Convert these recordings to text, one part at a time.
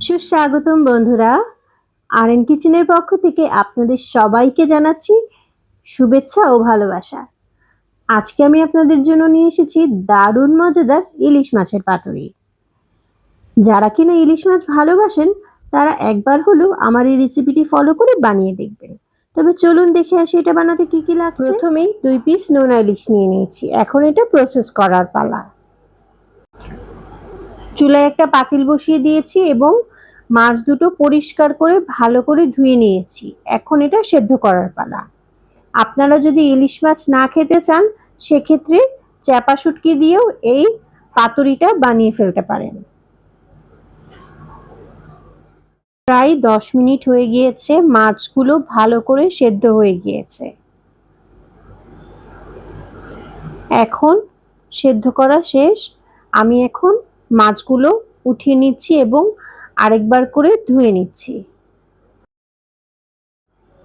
সুস্বাগতম বন্ধুরা, আরএন কিচেনের পক্ষ থেকে আপনাদের সবাইকে জানাচ্ছি শুভেচ্ছা ও ভালোবাসা। আজকে আমি আপনাদের জন্য নিয়ে এসেছি দারুণ মজাদার ইলিশ মাছের পাতুরি। যারা কিনা ইলিশ মাছ ভালোবাসেন তারা একবার হলেও আমার এই রেসিপিটি ফলো করে বানিয়ে দেখবেন। তবে চলুন দেখে আসি এটা বানাতে কি কি লাগছে। প্রথমেই 2 পিস নোনা ইলিশ নিয়ে নিয়েছি। এখন এটা প্রসেস করার পালা। চুলায় একটা পাতিল বসিয়ে দিয়েছি এবং মাছ দুটো পরিষ্কার করে ভালো করে ধুয়ে নিয়েছি। এখন এটা সেদ্ধ করার পালা। আপনারা যদি ইলিশ মাছ না খেতে চান সেক্ষেত্রে চ্যাপা শুটকি দিয়েও এই পাতুরিটা বানিয়ে ফেলতে পারেন। প্রায় 10 মিনিট হয়ে গিয়েছে, মাছগুলো ভালো করে সেদ্ধ হয়ে গিয়েছে। এখন সেদ্ধ করা শেষ। আমি এখন মাছগুলো উঠিয়ে নিচ্ছি এবং আরেকবার করে ধুয়ে নিচ্ছি।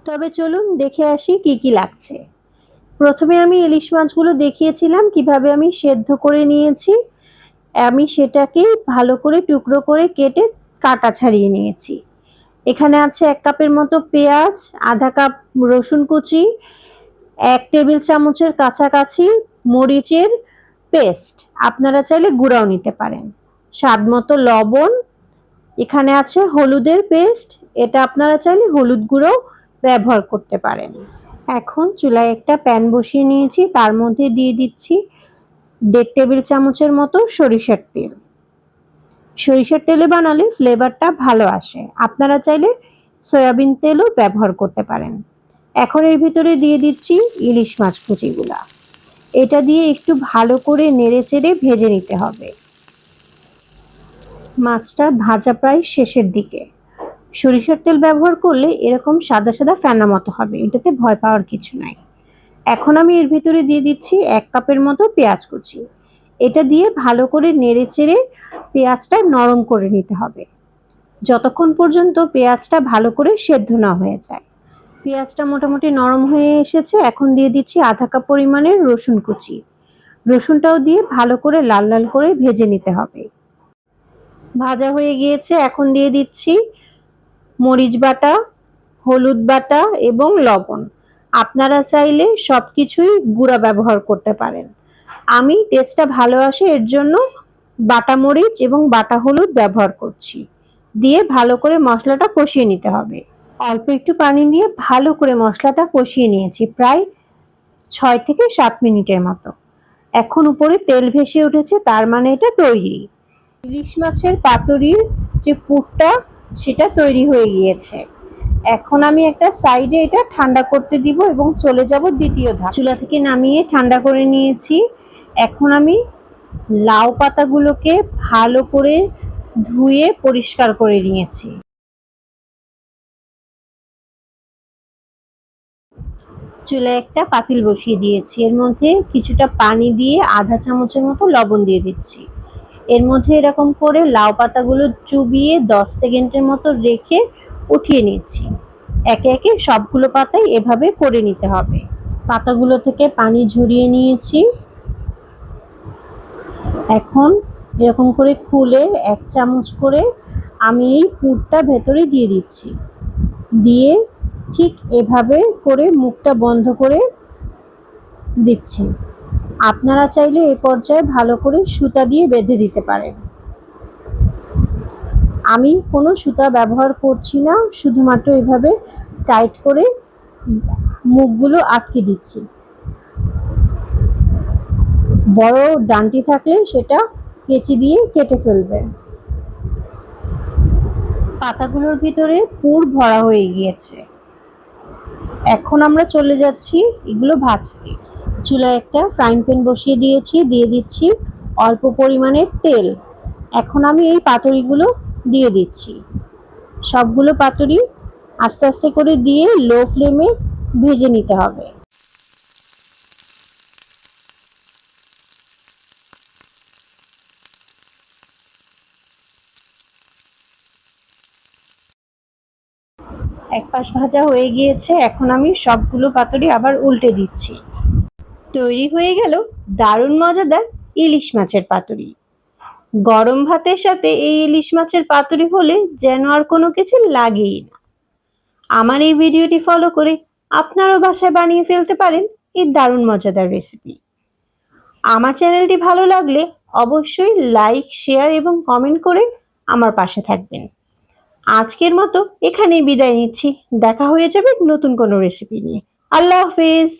তবে চলুন দেখে আসি কি কি লাগছে। প্রথমে আমি ইলিশ মাছগুলো দেখিয়েছিলাম কিভাবে আমি সেদ্ধ করে নিয়েছি। আমি সেটাকে ভালো করে টুকরো করে কেটে কাটা ছাড়িয়ে নিয়েছি। এখানে আছে 1 কাপের মতো পেঁয়াজ, আধা কাপ রসুন কুচি, 1 টেবিল চামচের কাছাকাছি মরিচের পেস্ট, আপনারা চাইলে গুঁড়াও নিতে পারেন, স্বাদ মতো লবণ, এখানে আছে হলুদের পেস্ট, এটা আপনারা চাইলে হলুদ গুঁড়ো ব্যবহার করতে পারেন। এখন চুলায় একটা প্যান বসিয়ে নিয়েছি, তার মধ্যে দিয়ে দিচ্ছি 1.5 টেবিল চামচের মতো সরিষার তেল। সরিষার তেলে বানালে ফ্লেভারটা ভালো আসে, আপনারা চাইলে সয়াবিন তেলও ব্যবহার করতে পারেন। এখন এর ভিতরে দিয়ে দিচ্ছি ইলিশ মাছ কুচিগুলা। এটা দিয়ে একটু ভালো করে নেড়েচেড়ে ভেজে নিতে হবে। মাছটা ভাজা প্রায় শেষের দিকে। সরিষার তেল ব্যবহার করলে এরকম সাদা সাদা ফেনা মতো হবে, এটাতে ভয় পাওয়ার কিছু নাই। এখন আমি এর ভিতরে দিয়ে দিচ্ছি 1 কাপের মতো পেঁয়াজ কুচি। এটা দিয়ে ভালো করে নেড়েচেড়ে পেঁয়াজটা নরম করে নিতে হবে, যতক্ষণ পর্যন্ত পেঁয়াজটা ভালো করে সেদ্ধ না হয়ে যায়। পেঁয়াজটা মোটামুটি নরম হয়ে এসেছে। এখন দিয়ে দিচ্ছি আধা কাপ পরিমাণের রসুন কুচি। রসুনটাও দিয়ে ভালো করে লাল লাল করে ভেজে নিতে হবে। ভাজা হয়ে গিয়েছে। এখন দিয়ে দিচ্ছি মরিচ বাটা, হলুদ বাটা এবং লবণ। আপনারা চাইলে সবকিছুই গুঁড়া ব্যবহার করতে পারেন। আমি টেস্টটা ভালো আসে এর জন্য বাটা মরিচ এবং বাটা হলুদ ব্যবহার করছি। দিয়ে ভালো করে মশলাটা কষিয়ে নিতে হবে। অল্প একটু পানি দিয়ে ভালো করে মশলাটা কষিয়ে নিয়েছি, প্রায় 6 থেকে 7 মিনিটের মতো। এখন উপরে তেল ভেসে উঠেছে, তার মানে এটা তৈরি। ইলিশ মাছের পাতুরির যে পুরটা সেটা তৈরি হয়ে গিয়েছে। এখন আমি একটা সাইডে এটা ঠান্ডা করতে দিব এবং চলে যাব দ্বিতীয় ধাপ। চুলা থেকে নামিয়ে ঠান্ডা করে নিয়েছি। এখন আমি লাউ পাতাগুলোকে ভালো করে ধুয়ে পরিষ্কার করে নিয়েছি। চুলায় একটা পাতিল বসিয়ে দিয়েছি, এর মধ্যে কিছুটা পানি দিয়ে আধা চামচের মতো লবণ দিয়ে দিচ্ছি। এর মধ্যে এরকম করে লাউ পাতাগুলো চুবিয়ে 10 সেকেন্ডের মতো রেখে উঠিয়ে নিচ্ছি। একে একে সবগুলো পাতাই এভাবে করে নিতে হবে। পাতাগুলো থেকে পানি ঝরিয়ে নিয়েছি। এখন এরকম করে খুলে 1 চামচ করে আমি এই পুরটা ভেতরে দিয়ে দিচ্ছি। দিয়ে ঠিক এভাবে করে মুখটা বন্ধ করে দিচ্ছি। আপনারা চাইলে এই পর্যায়ে ভালো করে সুতা দিয়ে বেঁধে দিতে পারেন। আমি কোনো সুতা ব্যবহার করছি না, শুধুমাত্র এভাবে টাইট করে মুখগুলো আটকে দিচ্ছি। বড় ডান্টি থাকলে সেটা কেচি দিয়ে কেটে ফেলবেন। পাতাগুলোর ভিতরে পুর ভরা হয়ে গিয়েছে। এখন আমরা চলে যাচ্ছি এগুলো ভাজতে। চুলায় একটা ফ্রাইং প্যান বসিয়ে দিয়েছি, দিয়ে দিচ্ছি অল্প পরিমাণের তেল। এখন আমি এই পাতুরিগুলো দিয়ে দিচ্ছি। সবগুলো পাতুরি আস্তে আস্তে করে দিয়ে লো ফ্লেমে ভেজে নিতে হবে। এক পাশ ভাজা হয়ে গিয়েছে। এখন আমি সবগুলো পাতুরি আবার উল্টে দিচ্ছি। তৈরি হয়ে গেল দারুণ মজাদার ইলিশ মাছের পাতুরি। গরম ভাতের সাথে এই ইলিশ মাছের পাতুরি হলে যেন আর কোনো কিছু লাগেই না। আমার এই ভিডিওটি ফলো করে আপনারাও বাসায় বানিয়ে ফেলতে পারেন এই দারুণ মজাদার রেসিপি। আমার চ্যানেলটি ভালো লাগলে অবশ্যই লাইক, শেয়ার এবং কমেন্ট করে আমার পাশে থাকবেন। আজকের মতো এখানেই বিদায় নিচ্ছি। দেখা হয়ে যাবে নতুন কোনো রেসিপি নিয়ে। আল্লাহ হাফেজ।